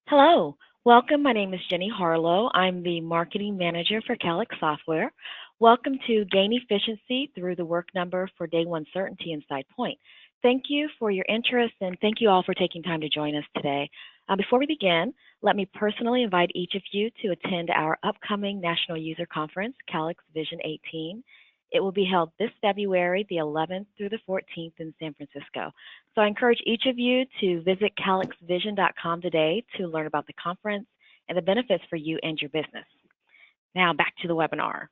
Hello, welcome. My name is Jenny Harlow. I'm the marketing manager for Calix Software. Welcome to Gain Efficiency through the work number for Day One Certainty inside Point. Thank you for your interest and thank you all for taking time to join us today. Before we begin, let me personally invite each of you to attend our upcoming National User Conference, Calix Vision 18. It will be held this February, the 11th through the 14th in San Francisco. So I encourage each of you to visit calixvision.com today to learn about the conference and the benefits for you and your business. Now back to the webinar.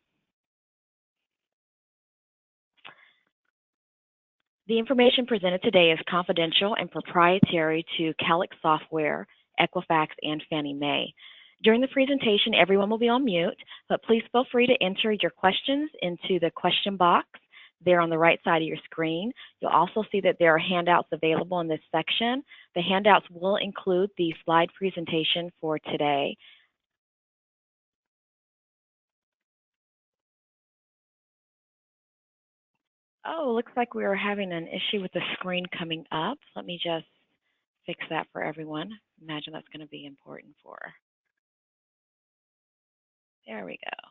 The information presented today is confidential and proprietary to Calix Software, Equifax, and Fannie Mae. During the presentation, everyone will be on mute, but please feel free to enter your questions into the question box there on the right side of your screen. You'll also see that there are handouts available in this section. The handouts will include the slide presentation for today. Oh, looks like we are having an issue with the screen coming up. Let me just fix that for everyone. Imagine that's going to be important for. There we go.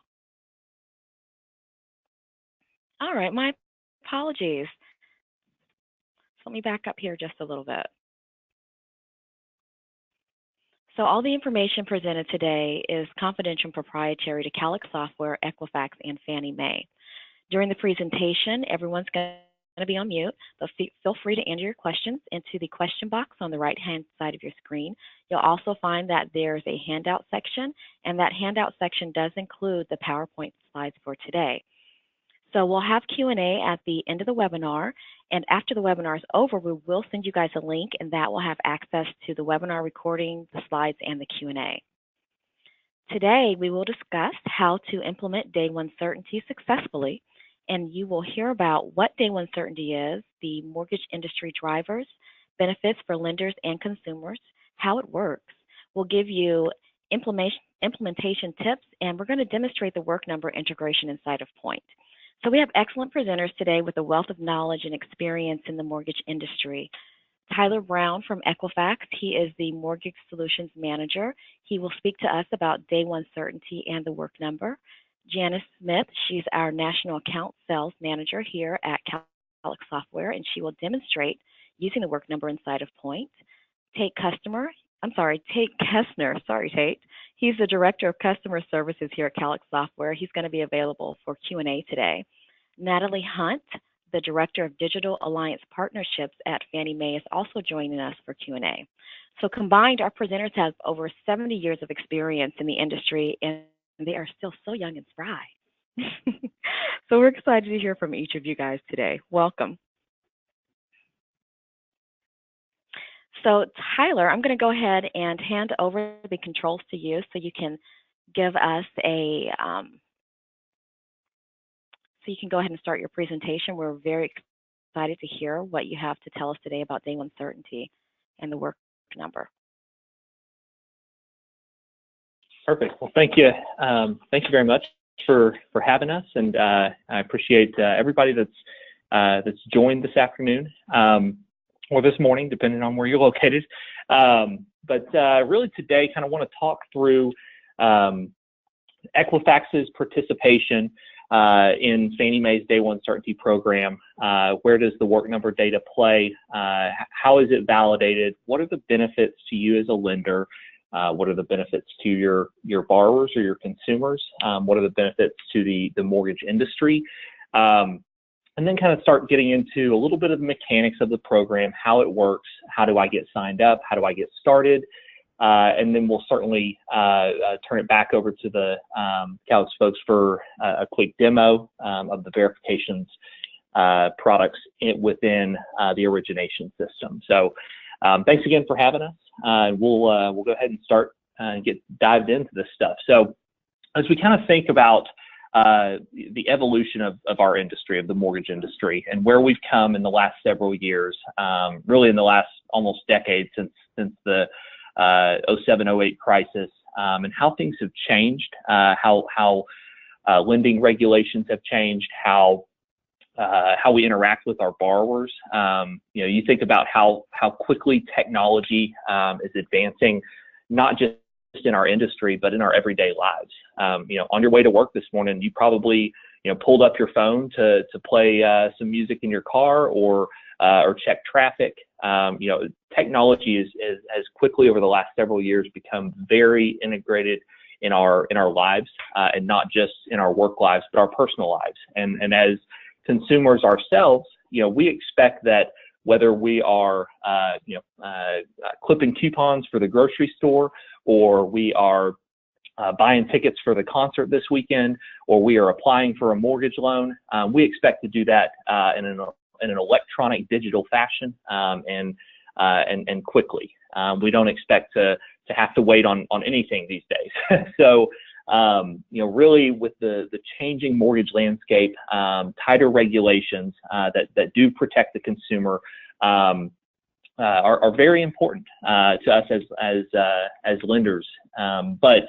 All right, my apologies. So let me back up here just a little bit. So all the information presented today is confidential and proprietary to Calix Software, Equifax, and Fannie Mae. During the presentation, everyone's going to be on mute, but feel free to enter your questions into the question box on the right-hand side of your screen. You'll also find that there's a handout section, and that handout section does include the PowerPoint slides for today. So we'll have Q&A at the end of the webinar, and after the webinar is over, we will send you guys a link, and that will have access to the webinar recording, the slides, and the Q&A. Today, we will discuss how to implement Day One Certainty successfully, and you will hear about what Day One Certainty is, the mortgage industry drivers, benefits for lenders and consumers, how it works. We'll give you implementation tips, and we're going to demonstrate the work number integration inside of Point. So we have excellent presenters today with a wealth of knowledge and experience in the mortgage industry. Tyler Brown from Equifax, he is the Mortgage Solutions Manager. He will speak to us about Day One Certainty and the work number. Janice Smith, she's our National Account Sales Manager here at Calix Software, and she will demonstrate using the work number inside of Point. Tate Kessner, sorry Tate. He's the Director of Customer Services here at Calix Software. He's going to be available for Q&A today. Natalie Hunt, the Director of Digital Alliance Partnerships at Fannie Mae, is also joining us for Q&A. So combined, our presenters have over 70 years of experience in the industry, and they are still so young and spry. So we're excited to hear from each of you guys today. Welcome. So Tyler, I'm going to go ahead and hand over the controls to you so you can give us a, so you can go ahead and start your presentation. We're very excited to hear what you have to tell us today about Day One Certainty and the work number. Perfect. Well, thank you. Thank you very much for having us, and I appreciate everybody that's joined this afternoon. Or this morning, depending on where you're located. But really today, kind of want to talk through Equifax's participation in Fannie Mae's Day One Certainty program. Where does the work number data play? How is it validated? What are the benefits to you as a lender? What are the benefits to your borrowers or your consumers? What are the benefits to the mortgage industry? And then kind of start getting into a little bit of the mechanics of the program, how it works, how do I get signed up, how do I get started, and then we'll certainly turn it back over to the Calix folks for a quick demo of the verifications products within the origination system. So thanks again for having us. We'll go ahead and start and get dived into this stuff. So as we kind of think about the evolution of our industry, of the mortgage industry, and where we've come in the last several years, really in the last almost decade since the 07-08 crisis, and how things have changed, how lending regulations have changed, how we interact with our borrowers. You think about how quickly technology is advancing. not just in our industry, but in our everyday lives. On your way to work this morning, you probably, pulled up your phone to play some music in your car or check traffic. Technology has quickly over the last several years become very integrated in our lives, and not just in our work lives, but our personal lives. And as consumers ourselves, we expect that whether we are, clipping coupons for the grocery store, or we are buying tickets for the concert this weekend, or we are applying for a mortgage loan, we expect to do that in an electronic digital fashion, and quickly. We don't expect to have to wait on anything these days. So, really with the changing mortgage landscape, tighter regulations that do protect the consumer are very important to us as lenders. But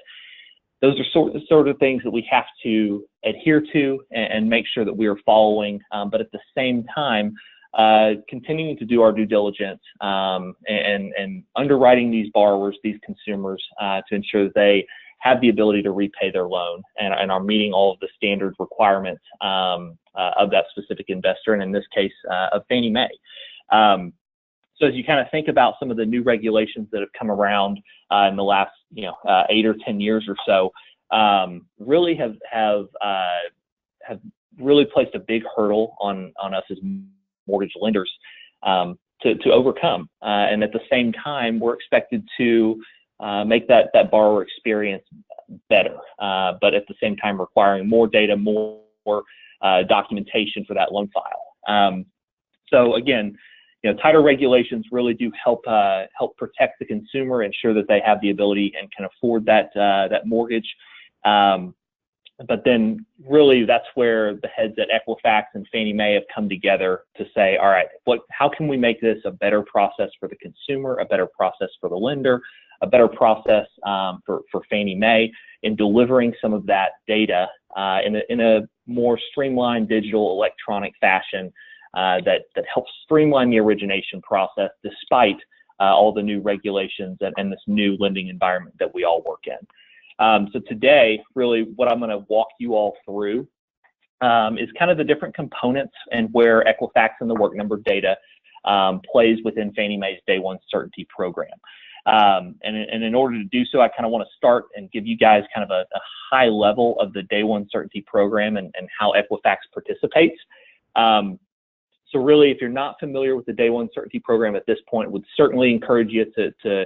those are sort of things that we have to adhere to and make sure that we are following. But at the same time, continuing to do our due diligence and underwriting these borrowers, these consumers, to ensure that they have the ability to repay their loan and are meeting all of the standard requirements of that specific investor, and in this case, of Fannie Mae. So as you kind of think about some of the new regulations that have come around in the last 8 or 10 years or so, really have really placed a big hurdle on us as mortgage lenders to overcome. And at the same time, we're expected to make that borrower experience better, but at the same time requiring more data, more documentation for that loan file. So again, tighter regulations really do help protect the consumer, ensure that they have the ability and can afford that mortgage. But then really that's where the heads at Equifax and Fannie Mae have come together to say, all right, how can we make this a better process for the consumer, a better process for the lender, a better process for Fannie Mae in delivering some of that data in a more streamlined digital electronic fashion that helps streamline the origination process despite all the new regulations and this new lending environment that we all work in. So today, really what I'm going to walk you all through is kind of the different components and where Equifax and the Work Number data plays within Fannie Mae's Day One Certainty program. And in order to do so, I kind of want to start and give you guys kind of a high level of the Day One Certainty program and how Equifax participates. So really, if you're not familiar with the Day One Certainty program at this point, would certainly encourage you to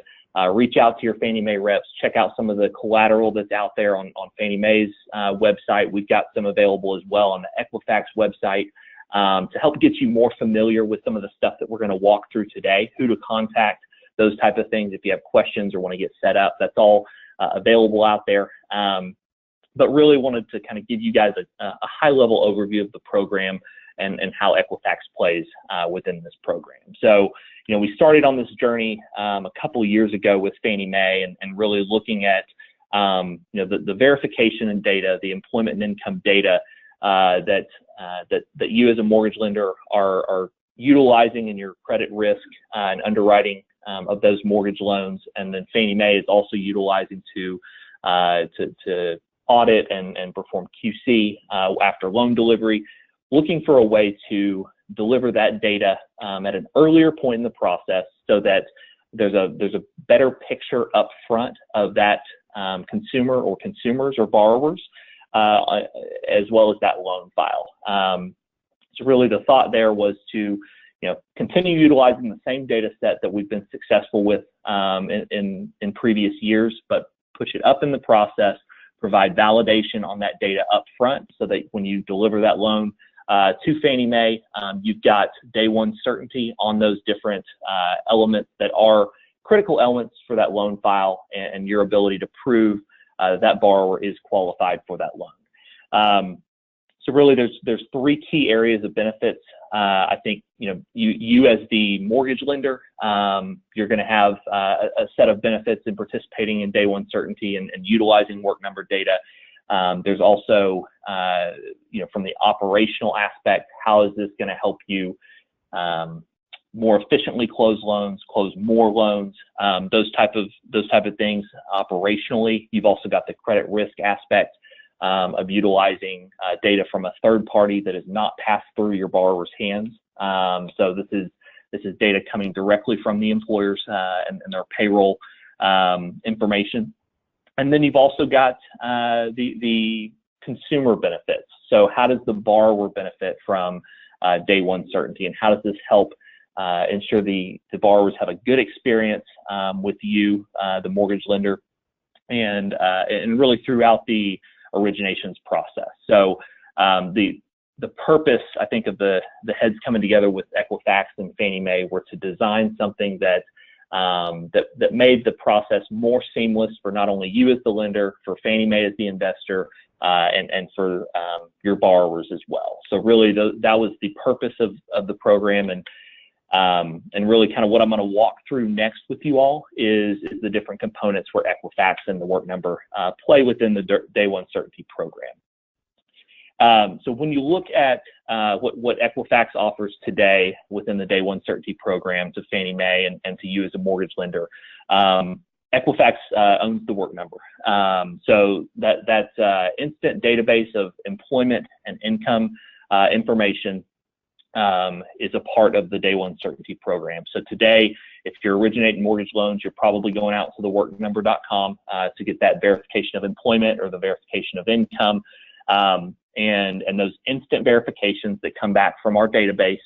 reach out to your Fannie Mae reps, check out some of the collateral that's out there on Fannie Mae's website. We've got some available as well on the Equifax website to help get you more familiar with some of the stuff that we're going to walk through today, who to contact, those type of things. If you have questions or want to get set up, that's all available out there. But really wanted to kind of give you guys a high-level overview of the program and how Equifax plays within this program. So, we started on this journey a couple of years ago with Fannie Mae and really looking at, the verification and data, the employment and income data that you as a mortgage lender are utilizing in your credit risk and underwriting of those mortgage loans, and then Fannie Mae is also utilizing to audit and perform QC after loan delivery, looking for a way to deliver that data at an earlier point in the process so that there's a better picture up front of that consumer or consumers or borrowers, as well as that loan file. So really the thought there was to continue utilizing the same data set that we've been successful with in previous years, but push it up in the process, provide validation on that data up front so that when you deliver that loan to Fannie Mae, you've got Day One Certainty on those different elements that are critical elements for that loan file and your ability to prove that borrower is qualified for that loan. So really there's three key areas of benefits. I think, you as the mortgage lender, you're going to have a set of benefits in participating in Day One Certainty and utilizing Work Number data. There's also, from the operational aspect, how is this going to help you more efficiently close loans, close more loans, those type of things operationally. You've also got the credit risk aspect of utilizing data from a third party that is not passed through your borrower's hands. So this is data coming directly from the employers and their payroll information. And then you've also got the consumer benefits. So how does the borrower benefit from day one certainty, and how does this help ensure the borrowers have a good experience with you, the mortgage lender, and really throughout the originations process. So the purpose, I think, of the heads coming together with Equifax and Fannie Mae were to design something that made the process more seamless for not only you as the lender, for Fannie Mae as the investor, and for your borrowers as well. So really, that was the purpose of the program, and really kind of what I'm going to walk through next with you all is the different components where Equifax and the Work Number play within the Day One Certainty program. So when you look at what Equifax offers today within the Day One Certainty program to Fannie Mae and to you as a mortgage lender, Equifax owns the Work Number. So that's instant database of employment and income information is a part of the Day One Certainty program. So today, if you're originating mortgage loans, you're probably going out to the worknumber.com to get that verification of employment or the verification of income. And those instant verifications that come back from our database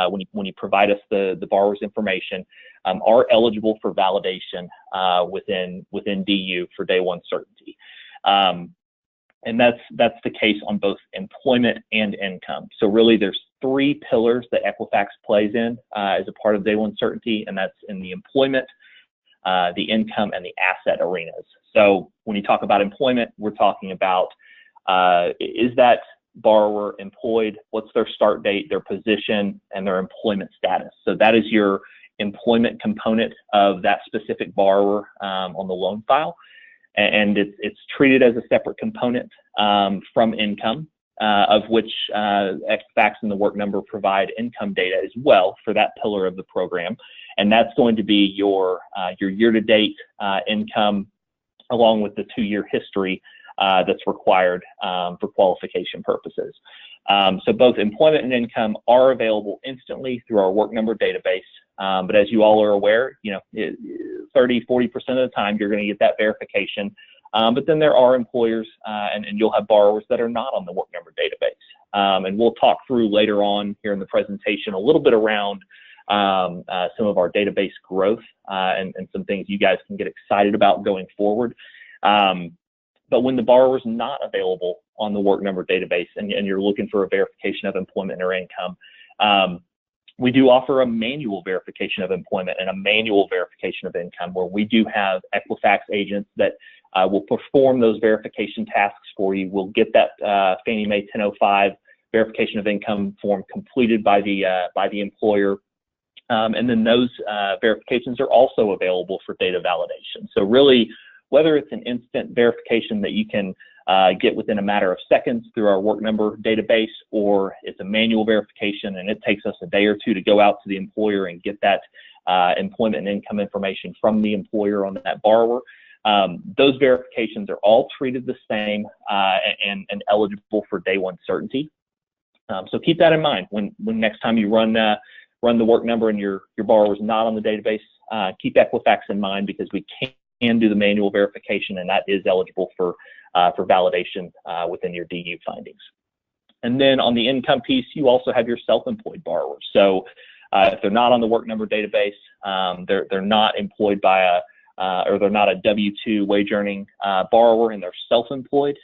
when you provide us the borrower's information are eligible for validation within DU for Day One Certainty. And that's the case on both employment and income. So really there's three pillars that Equifax plays in as a part of Day One Certainty, and that's in the employment, the income, and the asset arenas. So when you talk about employment, we're talking about is that borrower employed, what's their start date, their position, and their employment status. So that is your employment component of that specific borrower on the loan file. And it's treated as a separate component from income, of which Equifax and the Work Number provide income data as well for that pillar of the program. And that's going to be your year-to-date income along with the 2-year history that's required for qualification purposes. So both employment and income are available instantly through our Work Number database. But as you all are aware, 30–40% of the time you're going to get that verification. But then there are employers and you'll have borrowers that are not on the Work Number database. And we'll talk through later on here in the presentation a little bit around some of our database growth and some things you guys can get excited about going forward. But when the borrower is not available on the Work Number database and you're looking for a verification of employment or income, we do offer a manual verification of employment and a manual verification of income, where we do have Equifax agents that will perform those verification tasks for you. We'll get that Fannie Mae 1005 verification of income form completed by the employer. And then those verifications are also available for data validation. So really, whether it's an instant verification that you can get within a matter of seconds through our Work Number database, or it's a manual verification and it takes us a day or two to go out to the employer and get that employment and income information from the employer on that borrower, those verifications are all treated the same and eligible for Day One Certainty. So keep that in mind when next time you run the Work Number and your borrower is not on the database. Keep Equifax in mind, because we can do the manual verification, and that is eligible for validation within your DU findings. And then on the income piece, you also have your self-employed borrowers. So if they're not on the Work Number database, they're not employed by or they're not a W-2 wage earning borrower and they're self-employed,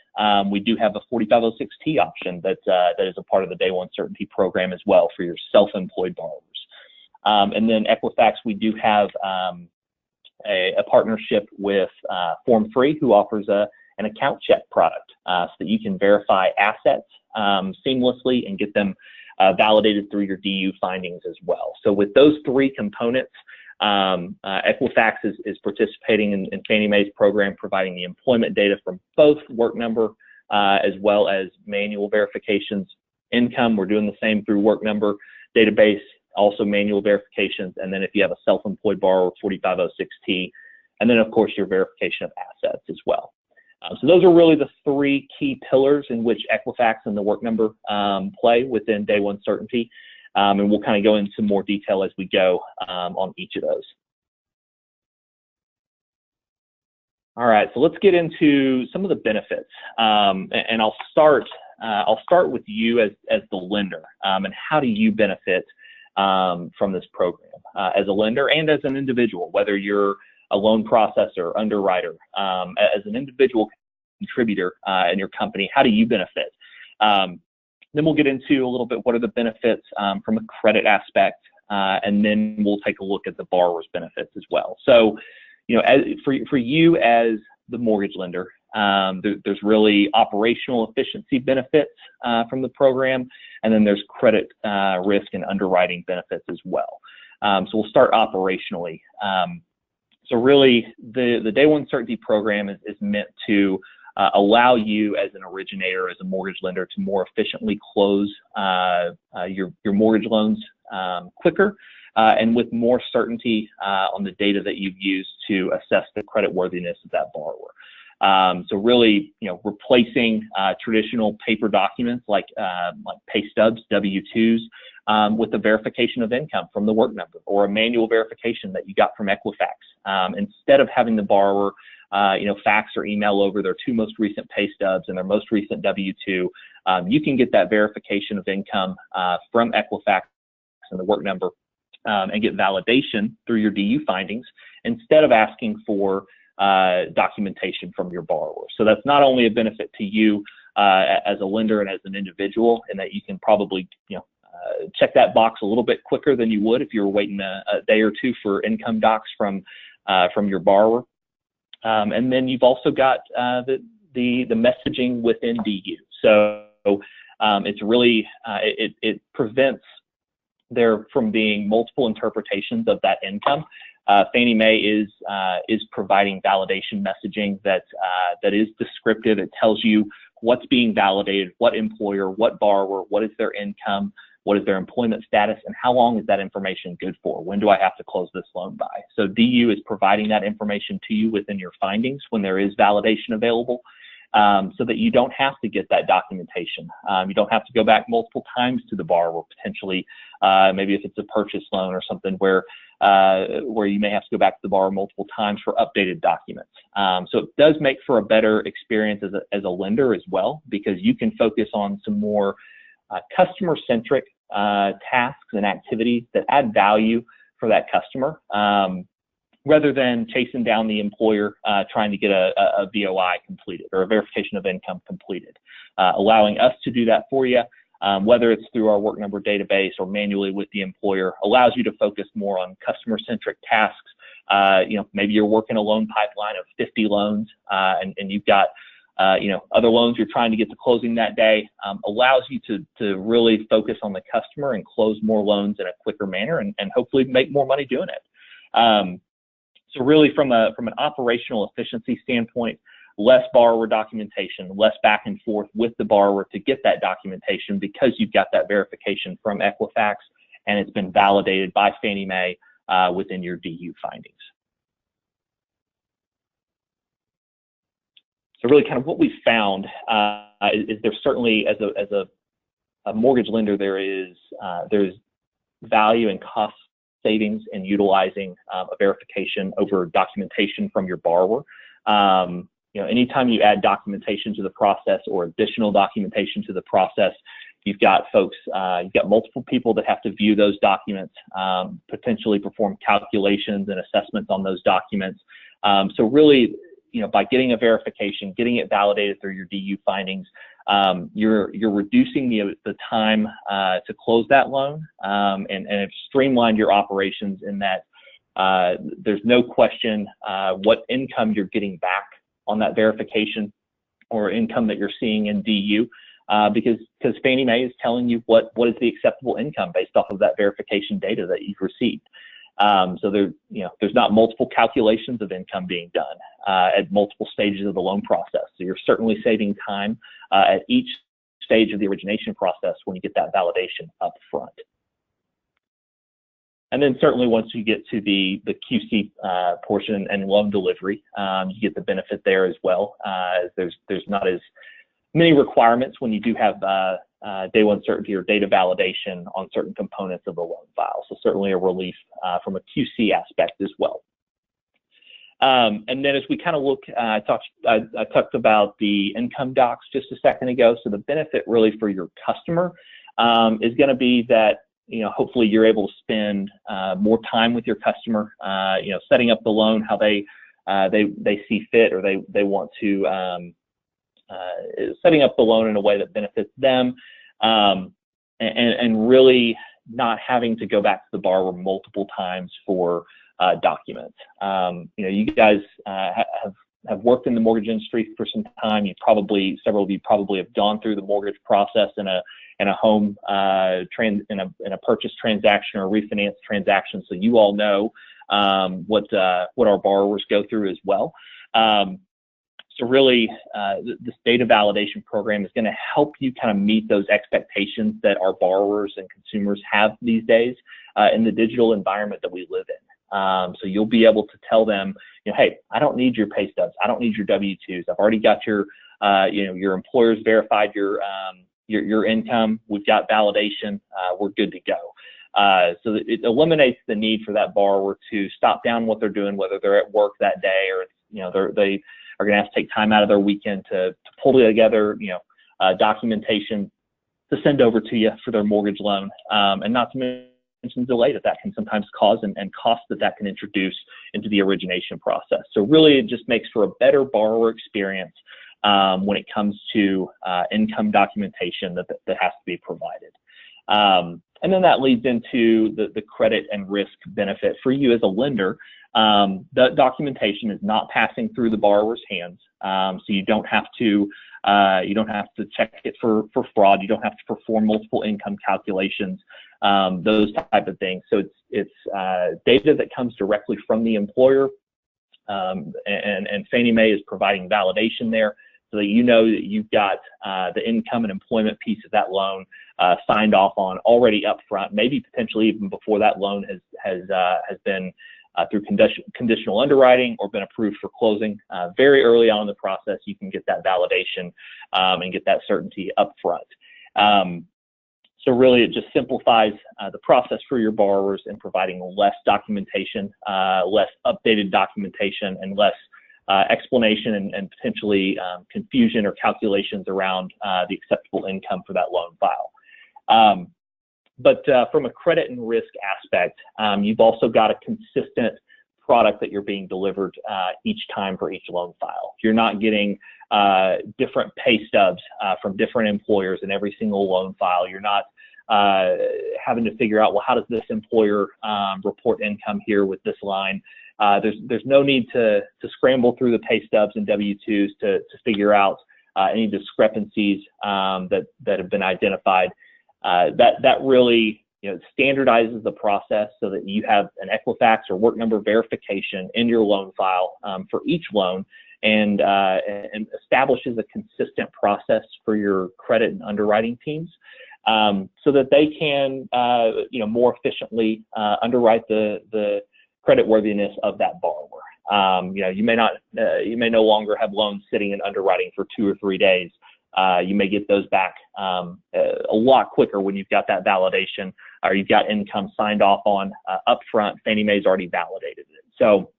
we do have a 4506T option that is a part of the Day One Certainty program as well for your self-employed borrowers. And then Equifax, we do have a partnership with Form Free, who offers an account check product so that you can verify assets seamlessly and get them validated through your DU findings as well. So with those three components, Equifax is participating in Fannie Mae's program, providing the employment data from both Work Number as well as manual verifications. Income, we're doing the same through Work Number database. also manual verifications, and then if you have a self-employed borrower, 4506T, and then of course your verification of assets as well. So those are really the three key pillars in which Equifax and the Work Number play within Day One Certainty, and we'll kind of go into more detail as we go on each of those. All right, so let's get into some of the benefits, and I'll start with you as the lender, and how do you benefit from this program as a lender and as an individual, whether you're a loan processor, underwriter, as an individual contributor in your company, how do you benefit? Then we'll get into a little bit what are the benefits from a credit aspect, and then we'll take a look at the borrower's benefits as well. So, for you as the mortgage lender, there's really operational efficiency benefits from the program, and then there's credit risk and underwriting benefits as well. So we'll start operationally. So really, the Day One Certainty program is meant to allow you as an originator, as a mortgage lender, to more efficiently close your mortgage loans quicker and with more certainty on the data that you've used to assess the creditworthiness of that borrower. So really, replacing traditional paper documents like pay stubs, W-2s, with a verification of income from the Work Number or a manual verification that you got from Equifax. Instead of having the borrower, fax or email over their two most recent pay stubs and their most recent W-2, you can get that verification of income from Equifax and the Work Number and get validation through your DU findings instead of asking for documentation from your borrower. So that's not only a benefit to you as a lender and as an individual, in that you can probably check that box a little bit quicker than you would if you were waiting a day or two for income docs from your borrower. And then you've also got the messaging within DU. So it's really it prevents there from being multiple interpretations of that income. Fannie Mae is providing validation messaging that is descriptive. It tells you what's being validated, what employer, what borrower, what is their income, what is their employment status, and how long is that information good for? When do I have to close this loan by? So DU is providing that information to you within your findings when there is validation available, so that you don't have to get that documentation. You don't have to go back multiple times to the borrower, potentially, maybe if it's a purchase loan or something where you may have to go back to the borrower multiple times for updated documents. So it does make for a better experience as a lender as well, because you can focus on some more customer-centric tasks and activities that add value for that customer, rather than chasing down the employer trying to get a VOI completed or a verification of income completed. Allowing us to do that for you, whether it's through our Work Number database or manually with the employer, allows you to focus more on customer-centric tasks. Maybe you're working a loan pipeline of 50 loans, and you've got other loans you're trying to get to closing that day. Allows you to really focus on the customer and close more loans in a quicker manner, and hopefully make more money doing it. So really, from an operational efficiency standpoint, less borrower documentation, less back and forth with the borrower to get that documentation, because you've got that verification from Equifax and it's been validated by Fannie Mae within your DU findings. So really, kind of what we found is there's certainly, as a mortgage lender, there's value and cost savings in utilizing a verification over documentation from your borrower. Anytime you add documentation to the process or additional documentation to the process, you've got you've got multiple people that have to view those documents, potentially perform calculations and assessments on those documents. So really, by getting a verification, getting it validated through your DU findings, you're reducing the time to close that loan, and it's streamlined your operations in that there's no question what income you're getting back on that verification or income that you're seeing in DU, because Fannie Mae is telling you what is the acceptable income based off of that verification data that you've received. So there's not multiple calculations of income being done at multiple stages of the loan process. So you're certainly saving time at each stage of the origination process when you get that validation up front. And then certainly once you get to the QC portion and loan delivery, you get the benefit there as well. There's not as many requirements when you do have day one certainty or data validation on certain components of the loan file. So certainly a relief from a QC aspect as well. And then as we kind of look, I talked about the income docs just a second ago. So the benefit really for your customer is going to be that, hopefully you're able to spend more time with your customer, setting up the loan how they see fit, or they want to, setting up the loan in a way that benefits them, and really not having to go back to the borrower multiple times for documents. You guys have worked in the mortgage industry for some time. Several of you probably have gone through the mortgage process in a home in a purchase transaction or a refinance transaction, so you all know what our borrowers go through as well. So really, this data validation program is going to help you kind of meet those expectations that our borrowers and consumers have these days in the digital environment that we live in. So you'll be able to tell them, hey, I don't need your pay stubs, I don't need your W-2s. I've already got your employer's verified your income. We've got validation. We're good to go. So it eliminates the need for that borrower to stop down what they're doing, whether they're at work that day or they are going to have to take time out of their weekend to pull together documentation to send over to you for their mortgage loan, and not to mention delay that can sometimes cause and cost that can introduce into the origination process. So really, it just makes for a better borrower experience when it comes to income documentation that has to be provided. And then that leads into the credit and risk benefit for you as a lender. The documentation is not passing through the borrower's hands, so you don't have to check it for fraud. You don't have to perform multiple income calculations, those type of things. So it's data that comes directly from the employer, and Fannie Mae is providing validation there, so that that you've got the income and employment piece of that loan signed off on already up front, maybe potentially even before that loan has been through conditional underwriting or been approved for closing. Very early on in the process, you can get that validation and get that certainty up front. So really, it just simplifies the process for your borrowers in providing less documentation, less updated documentation, and less explanation and potentially confusion or calculations around the acceptable income for that loan file. But from a credit and risk aspect, you've also got a consistent product that you're being delivered each time for each loan file. You're not getting different pay stubs from different employers in every single loan file. You're not having to figure out, well, how does this employer report income here with this line? There's no need to scramble through the pay stubs and W-2s to figure out any discrepancies that have been identified. That really standardizes the process so that you have an Equifax or work number verification in your loan file for each loan, and establishes a consistent process for your credit and underwriting teams, so that they can more efficiently underwrite the creditworthiness of that borrower. You may no longer have loans sitting in underwriting for 2 or 3 days. You may get those back a lot quicker when you've got that validation, or you've got income signed off on upfront. Fannie Mae's already validated it. So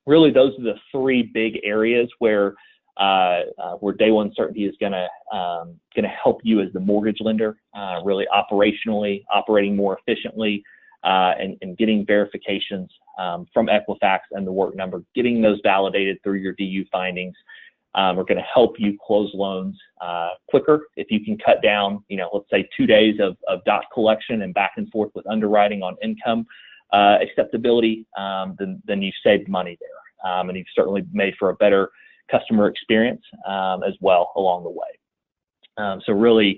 really, those are the 3 big areas where day one certainty is going to help you as the mortgage lender, really operationally operating more efficiently, and getting verifications from Equifax and the work number, getting those validated through your DU findings. We're going to help you close loans quicker. If you can cut down, let's say 2 days of doc collection and back and forth with underwriting on income acceptability, then you've saved money there, and you've certainly made for a better customer experience as well along the way. So really,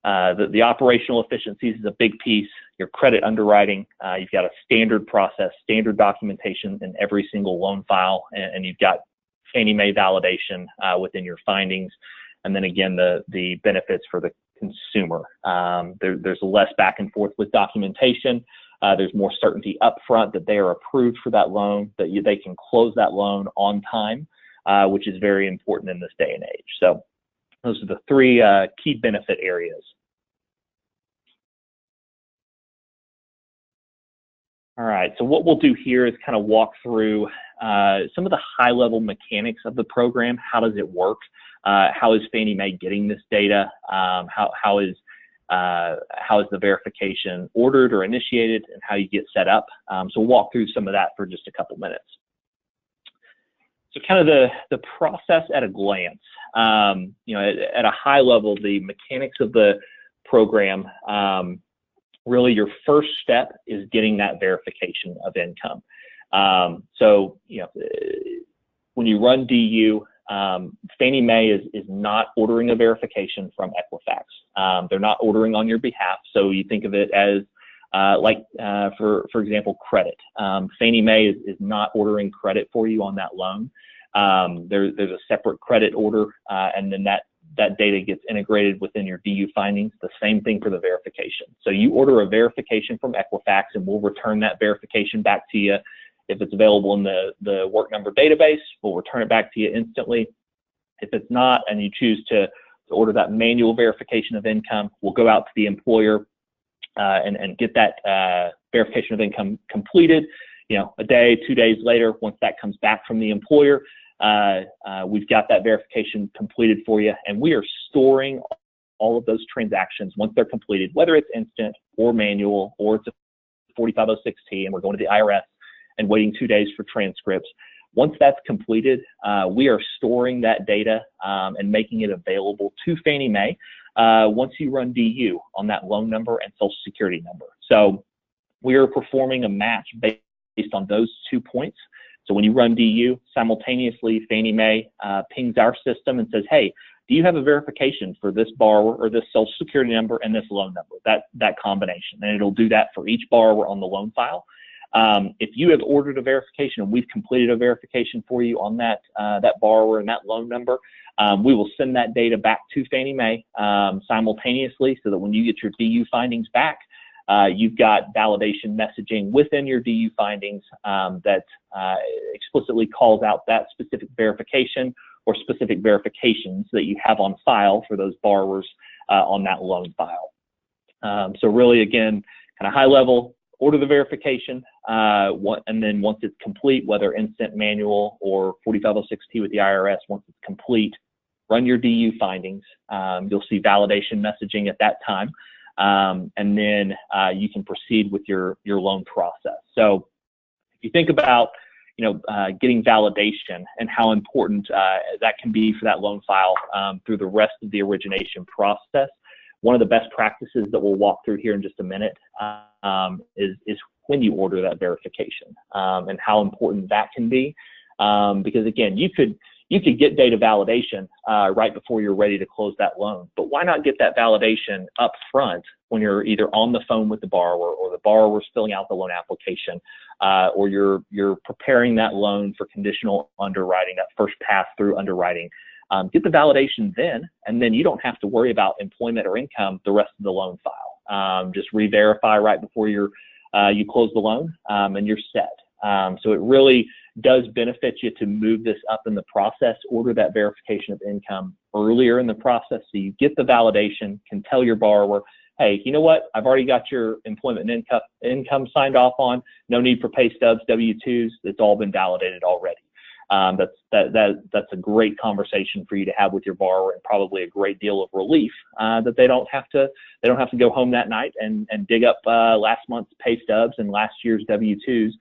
the operational efficiencies is a big piece. Your credit underwriting, you've got a standard process, standard documentation in every single loan file, and you've got Fannie Mae validation within your findings. And then again, the benefits for the consumer. There's less back and forth with documentation. There's more certainty up front that they are approved for that loan, that they can close that loan on time, which is very important in this day and age. So those are the three key benefit areas. All right, so what we'll do here is kind of walk through some of the high-level mechanics of the program. How does it work? How is Fannie Mae getting this data? How is the verification ordered or initiated, and how you get set up? So we'll walk through some of that for just a couple minutes. So kind of the process at a glance. At a high level, the mechanics of the program. Really, your first step is getting that verification of income. When you run DU, Fannie Mae is not ordering a verification from Equifax. They're not ordering on your behalf. So you think of it as for example, credit. Fannie Mae is not ordering credit for you on that loan. There's a separate credit order, and then that data gets integrated within your DU findings. The same thing for the verification. So you order a verification from Equifax, and we'll return that verification back to you. If it's available in the Work Number database, we'll return it back to you instantly. If it's not, and you choose to order that manual verification of income, we'll go out to the employer and get that verification of income completed. A day, 2 days later, once that comes back from the employer, we've got that verification completed for you, and we are storing all of those transactions once they're completed, whether it's instant or manual, or it's a 4506T, and we're going to the IRS and waiting 2 days for transcripts. Once that's completed, we are storing that data and making it available to Fannie Mae once you run DU on that loan number and Social Security number. So we are performing a match based on those 2 points. So when you run DU, simultaneously Fannie Mae pings our system and says, hey, do you have a verification for this borrower or this Social Security number and this loan number, that combination? And it'll do that for each borrower on the loan file. If you have ordered a verification and we've completed a verification for you on that borrower and that loan number, we will send that data back to Fannie Mae simultaneously, so that when you get your DU findings back, you've got validation messaging within your DU findings that explicitly calls out that specific verification or specific verifications that you have on file for those borrowers on that loan file. So really, again, kind of high level, order the verification, and then once it's complete, whether instant, manual, or 4506T with the IRS, once it's complete, run your DU findings. You'll see validation messaging at that time. And then you can proceed with your loan process. So if you think about getting validation and how important that can be for that loan file through the rest of the origination process, one of the best practices that we'll walk through here in just a minute is when you order that verification and how important that can be. Because again, you could get data validation right before you're ready to close that loan, but why not get that validation up front when you're either on the phone with the borrower, or the borrower's filling out the loan application, or you're preparing that loan for conditional underwriting, that first pass through underwriting. Get the validation then, and then you don't have to worry about employment or income the rest of the loan file. Just re-verify right before you close the loan, and you're set. So it really does benefit you to move this up in the process, order that verification of income earlier in the process, so you get the validation, can tell your borrower, hey, you know what, I've already got your employment and income signed off on, no need for pay stubs, W-2s, it's all been validated already. That's a great conversation for you to have with your borrower, and probably a great deal of relief that they don't have to go home that night and dig up last month's pay stubs and last year's W-2s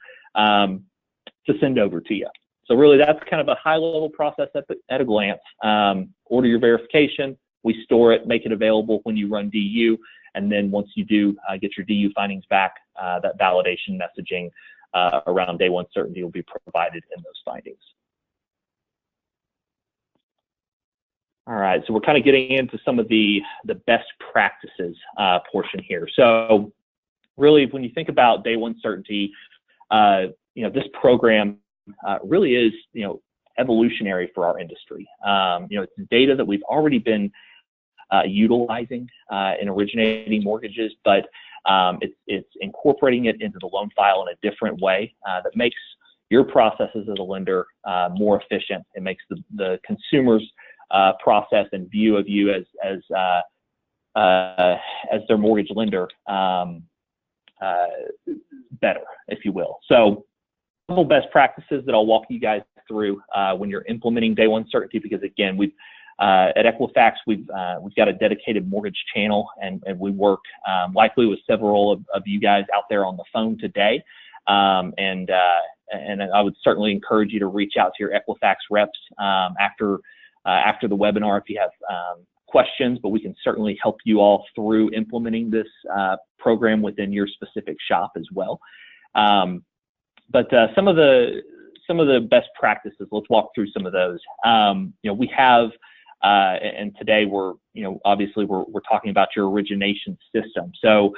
to send over to you. So really, that's kind of a high-level process at a glance. Order your verification, we store it, make it available when you run DU, and then once you do get your DU findings back, that validation messaging around day one certainty will be provided in those findings. All right, so we're kind of getting into some of the best practices portion here. So really, when you think about day one certainty, this program really is, evolutionary for our industry. It's data that we've already been utilizing in originating mortgages, but It's incorporating it into the loan file in a different way that makes your processes as a lender more efficient. It makes the consumer's process and view of you as their mortgage lender better, if you will. So, a couple best practices that I'll walk you guys through when you're implementing Day One Certainty, because again, at Equifax we've got a dedicated mortgage channel, and we work likely with several of you guys out there on the phone today. And I would certainly encourage you to reach out to your Equifax reps after the webinar if you have questions, but we can certainly help you all through implementing this program within your specific shop as well. But some of the best practices, let's walk through some of those. We have, and today we're talking about your origination system. So,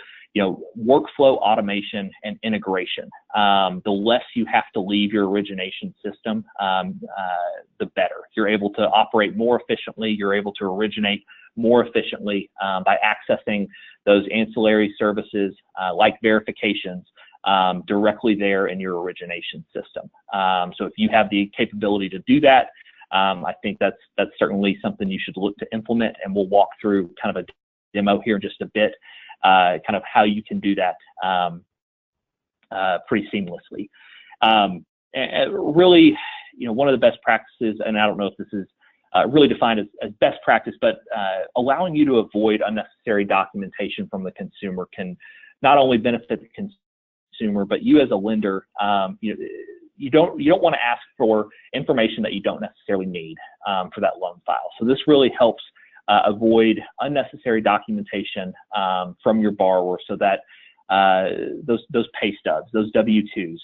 workflow automation and integration. The less you have to leave your origination system, the better. You're able to operate more efficiently. You're able to originate more efficiently by accessing those ancillary services like verifications directly there in your origination system. So if you have the capability to do that, I think that's certainly something you should look to implement, and we'll walk through kind of a demo here in just a bit. Kind of how you can do that pretty seamlessly. And really, one of the best practices, and I don't know if this is really defined as best practice, but allowing you to avoid unnecessary documentation from the consumer can not only benefit the consumer, but you as a lender. You don't want to ask for information that you don't necessarily need for that loan file. So this really helps avoid unnecessary documentation from your borrower, so that those pay stubs, those W-2s,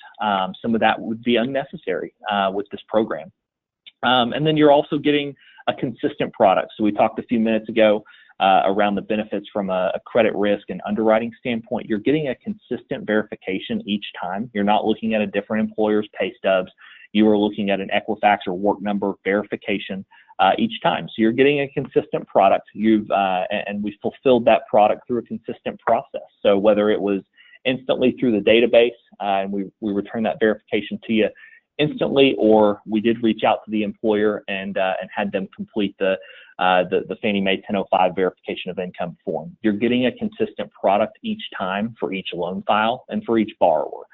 some of that would be unnecessary with this program. And then you're also getting a consistent product. So we talked a few minutes ago around the benefits from a credit risk and underwriting standpoint. You're getting a consistent verification each time. You're not looking at a different employer's pay stubs. You are looking at an Equifax or Work Number verification each time. So you're getting a consistent product. And we fulfilled that product through a consistent process. So whether it was instantly through the database, and we return that verification to you instantly, or we did reach out to the employer and had them complete the Fannie Mae 1005 verification of income form. You're getting a consistent product each time for each loan file and for each borrower.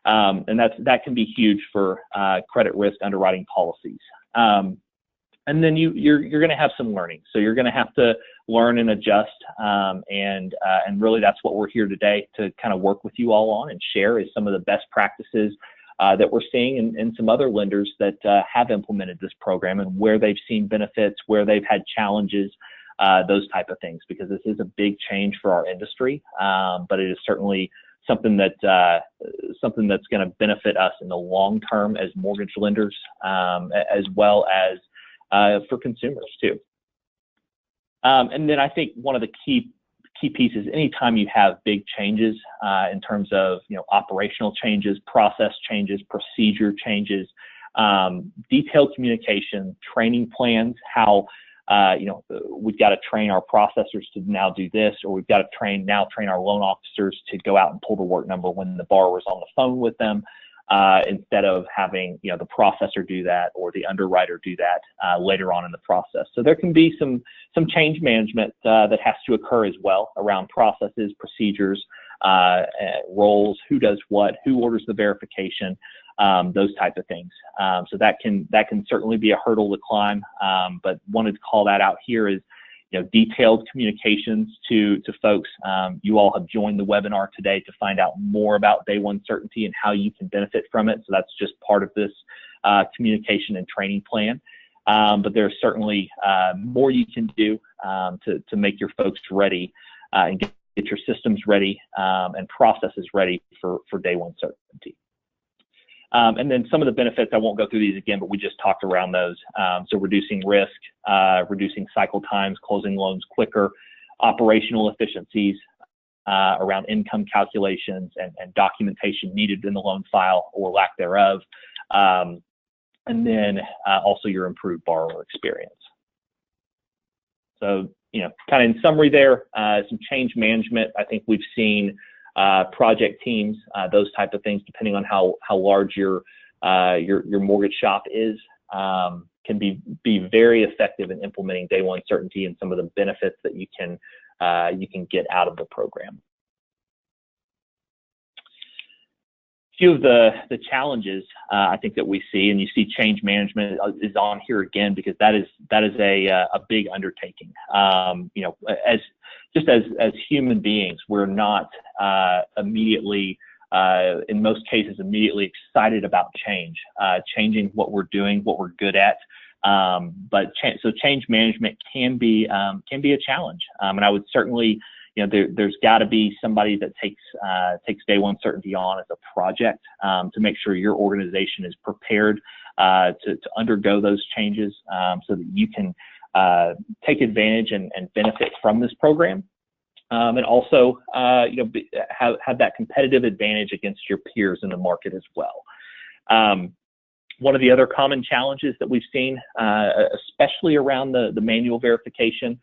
And that can be huge for credit risk underwriting policies. And then you're going to have some learning. So you're going to have to learn and adjust. And really that's what we're here today to kind of work with you all on and share, is some of the best practices that we're seeing in some other lenders that have implemented this program, and where they've seen benefits, where they've had challenges, those type of things, because this is a big change for our industry. But it is certainly something that's going to benefit us in the long term as mortgage lenders, as well as for consumers too. And then I think one of the key pieces, anytime you have big changes in terms of operational changes, process changes, procedure changes, detailed communication, training plans, how we've got to train our processors to now do this, or we've got to train our loan officers to go out and pull the work number when the borrower's on the phone with them, instead of having the processor do that or the underwriter do that later on in the process. So there can be some change management that has to occur as well around processes, procedures, roles, who does what, who orders the verification, those type of things. So that can certainly be a hurdle to climb, but wanted to call that out here is detailed communications to folks. You all have joined the webinar today to find out more about Day One Certainty and how you can benefit from it. So that's just part of this communication and training plan. But there's certainly more you can do to make your folks ready and get your systems ready and processes ready for Day One Certainty. And then some of the benefits, I won't go through these again, but we just talked around those. So reducing risk, reducing cycle times, closing loans quicker, operational efficiencies around income calculations and documentation needed in the loan file or lack thereof. And then also your improved borrower experience. So, kind of in summary there, some change management. I think we've seen project teams, those type of things, depending on how large your mortgage shop is, can be very effective in implementing day one certainty and some of the benefits that you can get out of the program. A few of the challenges I think that we see, and you see change management is on here again because that is a big undertaking. You know, as human beings, we're not immediately, in most cases, immediately excited about changing what we're doing, what we're good at. So change management can be a challenge, and I would certainly, you know, there's got to be somebody that takes day one certainty on as a project to make sure your organization is prepared to undergo those changes, so that you can take advantage and benefit from this program, and also you know, have that competitive advantage against your peers in the market as well. One of the other common challenges that we've seen, especially around the manual verification,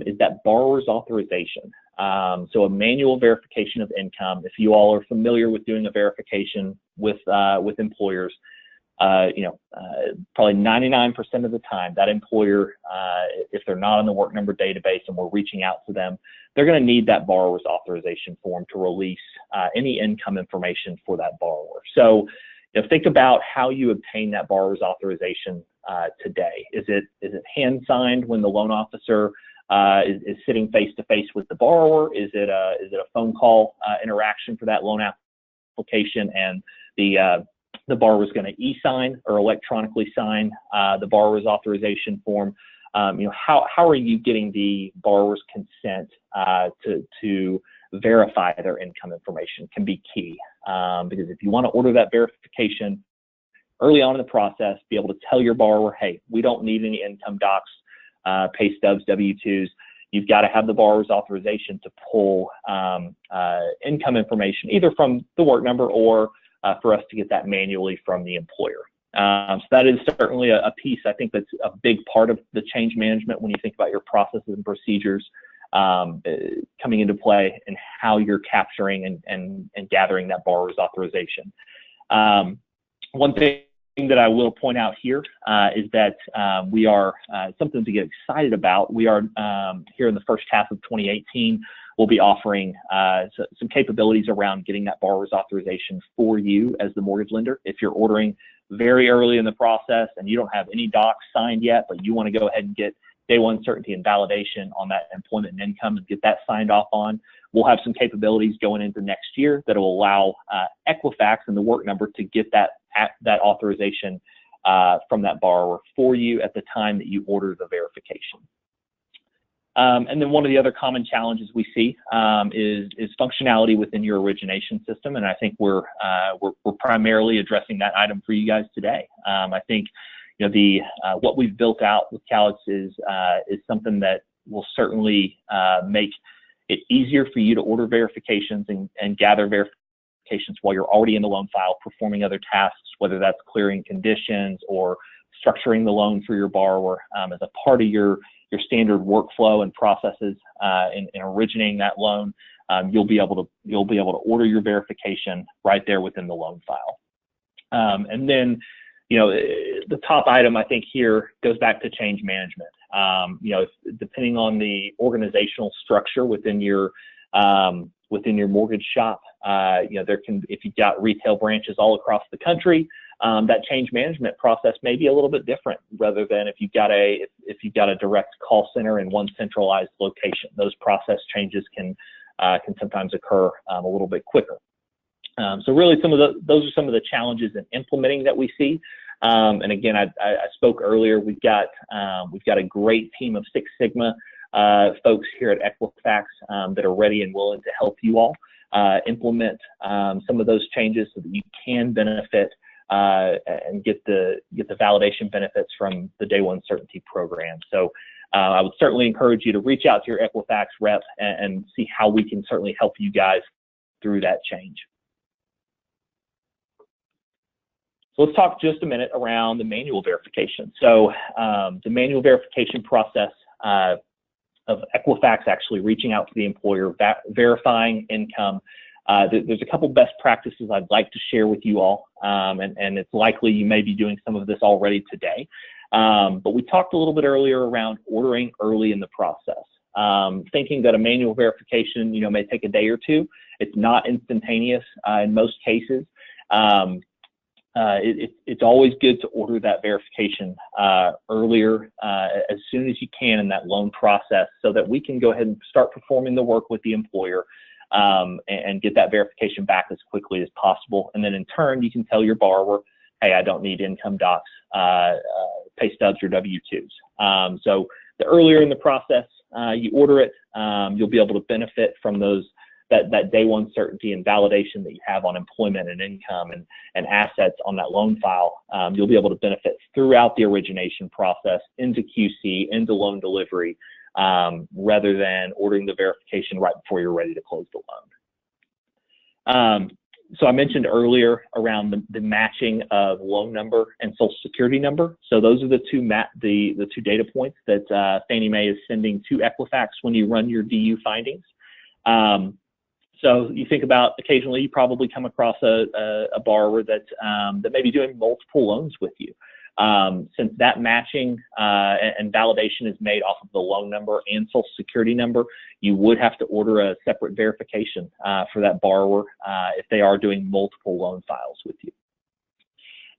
is that borrower's authorization. So a manual verification of income, if you all are familiar with doing a verification with employers, you know, probably 99% of the time, that employer, if they're not on the Work Number database and we're reaching out to them, they're going to need that borrower's authorization form to release any income information for that borrower. So, you know, think about how you obtain that borrower's authorization today. Is it hand signed when the loan officer is sitting face to face with the borrower? Is it a phone call interaction for that loan application, and the borrower is going to e-sign or electronically sign the borrower's authorization form? You know, how are you getting the borrower's consent to verify their income information can be key, because if you want to order that verification early on in the process, be able to tell your borrower, hey, we don't need any income docs, pay stubs, W-2s. You've got to have the borrower's authorization to pull income information, either from the Work Number or for us to get that manually from the employer. So that is certainly a piece, I think, that's a big part of the change management when you think about your processes and procedures coming into play and how you're capturing and gathering that borrower's authorization. One thing that I will point out here is that we are something to get excited about. We are here in the first half of 2018, we'll be offering some capabilities around getting that borrower's authorization for you as the mortgage lender. If you're ordering very early in the process and you don't have any docs signed yet, but you want to go ahead and get day one certainty and validation on that employment and income and get that signed off on, we'll have some capabilities going into next year that will allow Equifax and the Work Number to get that authorization from that borrower for you at the time that you order the verification. And then one of the other common challenges we see is functionality within your origination system, and I think we're primarily addressing that item for you guys today. I think, you know, what we've built out with Calix is something that will certainly make it easier for you to order verifications and gather verifications while you're already in the loan file, performing other tasks, whether that's clearing conditions or structuring the loan for your borrower as a part of your standard workflow and processes in originating that loan. You'll be able to order your verification right there within the loan file. And then, you know, the top item I think here goes back to change management. You know, depending on the organizational structure within your mortgage shop, you know, if you've got retail branches all across the country, that change management process may be a little bit different rather than if you've got a direct call center in one centralized location. Those process changes can sometimes occur a little bit quicker. So really, those are some of the challenges in implementing that we see. And again, I spoke earlier. We've got a great team of Six Sigma folks here at Equifax that are ready and willing to help you all implement some of those changes so that you can benefit and get the validation benefits from the Day One Certainty program. So I would certainly encourage you to reach out to your Equifax rep and see how we can certainly help you guys through that change. So let's talk just a minute around the manual verification. So the manual verification process of Equifax actually reaching out to the employer, verifying income, There's a couple best practices I'd like to share with you all, and it's likely you may be doing some of this already today. But we talked a little bit earlier around ordering early in the process. Thinking that a manual verification, may take a day or two. It's not instantaneous in most cases. It's always good to order that verification earlier, as soon as you can in that loan process, so that we can go ahead and start performing the work with the employer and get that verification back as quickly as possible. And then in turn, you can tell your borrower, hey, I don't need income docs, pay stubs, or W-2s. So the earlier in the process you order it, you'll be able to benefit from that day one certainty and validation that you have on employment and income and assets on that loan file. You'll be able to benefit throughout the origination process into QC, into loan delivery, rather than ordering the verification right before you're ready to close the loan. So I mentioned earlier around the matching of loan number and social security number. So those are the two data points that Fannie Mae is sending to Equifax when you run your DU findings. So you think about, occasionally you probably come across a borrower that may be doing multiple loans with you. Since that matching and validation is made off of the loan number and social security number, you would have to order a separate verification for that borrower if they are doing multiple loan files with you.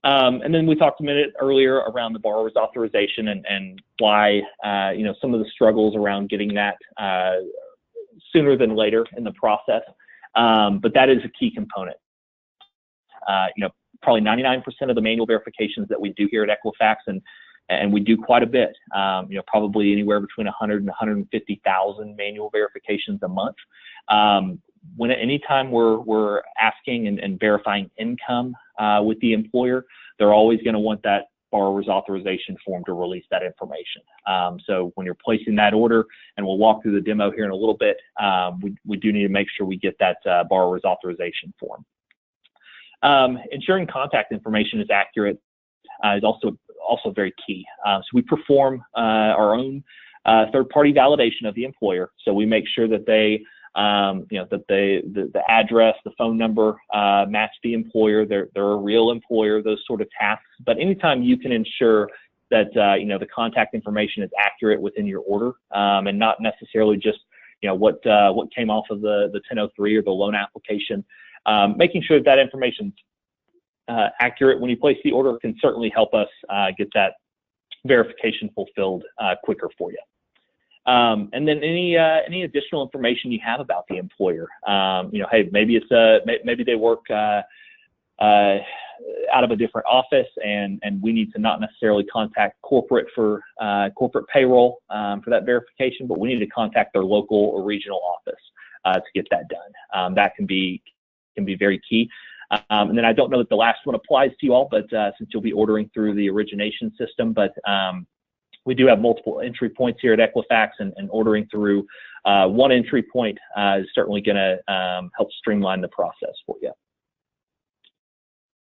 And then we talked a minute earlier around the borrower's authorization and why, some of the struggles around getting that sooner than later in the process. But that is a key component. Probably 99% of the manual verifications that we do here at Equifax, and we do quite a bit, probably anywhere between 100 and 150,000 manual verifications a month. Anytime we're asking and verifying income with the employer, they're always going to want that borrower's authorization form to release that information. So when you're placing that order, and we'll walk through the demo here in a little bit, we do need to make sure we get that borrower's authorization form. Ensuring contact information is accurate is also very key. So we perform our own third-party validation of the employer. So we make sure that the address, the phone number match the employer. They're a real employer, those sort of tasks. But anytime you can ensure that the contact information is accurate within your order, and not necessarily just what came off of the 1003 or the loan application, making sure that information is accurate when you place the order can certainly help us get that verification fulfilled quicker for you. And then any additional information you have about the employer. Hey, maybe maybe they work out of a different office, and we need to not necessarily contact corporate for corporate payroll for that verification, but we need to contact their local or regional office to get that done. That can be very key. And then I don't know that the last one applies to you all, but since you'll be ordering through the origination system, but we do have multiple entry points here at Equifax, and ordering through one entry point is certainly going to help streamline the process for you.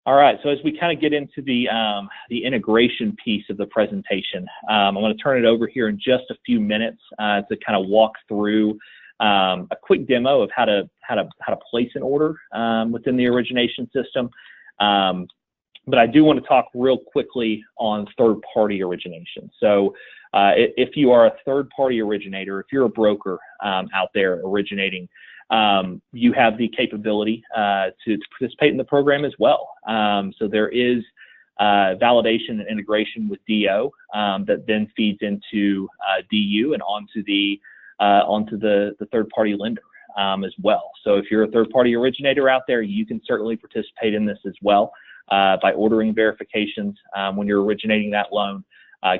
All right, so as we kind of get into the integration piece of the presentation, I'm going to turn it over here in just a few minutes to kind of walk through a quick demo of how to place an order within the origination system. But I do want to talk real quickly on third-party origination. So if you are a third-party originator, if you're a broker out there originating, you have the capability to participate in the program as well. So there is validation and integration with DO that then feeds into DU and onto the third-party lender as well. So if you're a third-party originator out there, you can certainly participate in this as well by ordering verifications when you're originating that loan,